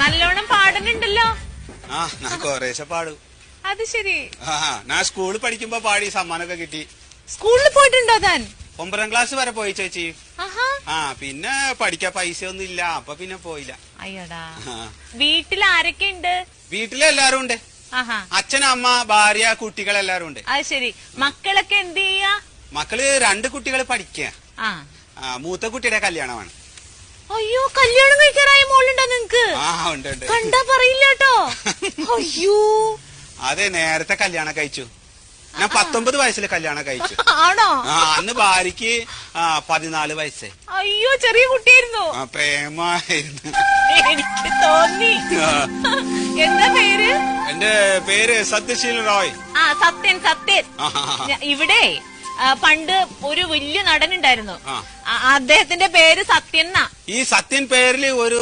നല്ലോണം പാടുന്നുണ്ടല്ലോ. ആ ഞാൻ കുറേശ്ശെ പാടും. അത് ശരി. ഞാൻ സ്കൂളിൽ പഠിക്കുമ്പോ പാടി സമ്മാനമൊക്കെ കിട്ടി. സ്കൂളിൽ പോയിട്ടുണ്ടോ താൻ? 9ാം ക്ലാസ് വരെ പോയി ചേച്ചി. ആഹാ. പിന്നെ പഠിക്കാൻ പൈസ ഒന്നും ഇല്ല, അപ്പൊ പിന്നെ പോയില്ല. അയ്യടാ. വീട്ടിൽ ആരൊക്കെ ഉണ്ട്? വീട്ടിലെല്ലാരും ഉണ്ട്. അച്ഛൻ, അമ്മ, ഭാര്യ, കുട്ടികളെല്ലാരും ഉണ്ട്. അത് ശരി. മക്കളൊക്കെ എന്ത് ചെയ്യാ? മക്കള് 2 കുട്ടികൾ പഠിക്കുക. മൂത്ത കുട്ടിയുടെ കല്യാണമാണ്. അയ്യോ, കല്യാണം കഴിക്കാറായ മോളുണ്ടോ നിങ്ങക്ക്? ഉണ്ട് ഉണ്ട്. കണ്ടാ പറയില്ല കേട്ടോ. അയ്യോ. അതെ, നേരത്തെ കല്യാണം കഴിച്ചു. ഞാൻ 19 വയസ്സിൽ കല്യാണം കഴിച്ചു. ആണോ? അന്ന് ഭാര്യക്ക് 14 വയസ്സ്. അയ്യോ, ചെറിയ കുട്ടിയായിരുന്നു. പ്രേമായിരുന്നു. എനിക്ക് തോന്നി. എന്താ പേര്? എന്റെ പേര് സത്യശീൽ റോയ്. സത്യൻ. സത്യൻ. ഇവിടെ പണ്ട് ഒരു വലിയ നടനുണ്ടായിരുന്നു, അദ്ദേഹത്തിന്റെ പേര് സത്യൻ. ഈ സത്യൻ പേരിൽ ഒരു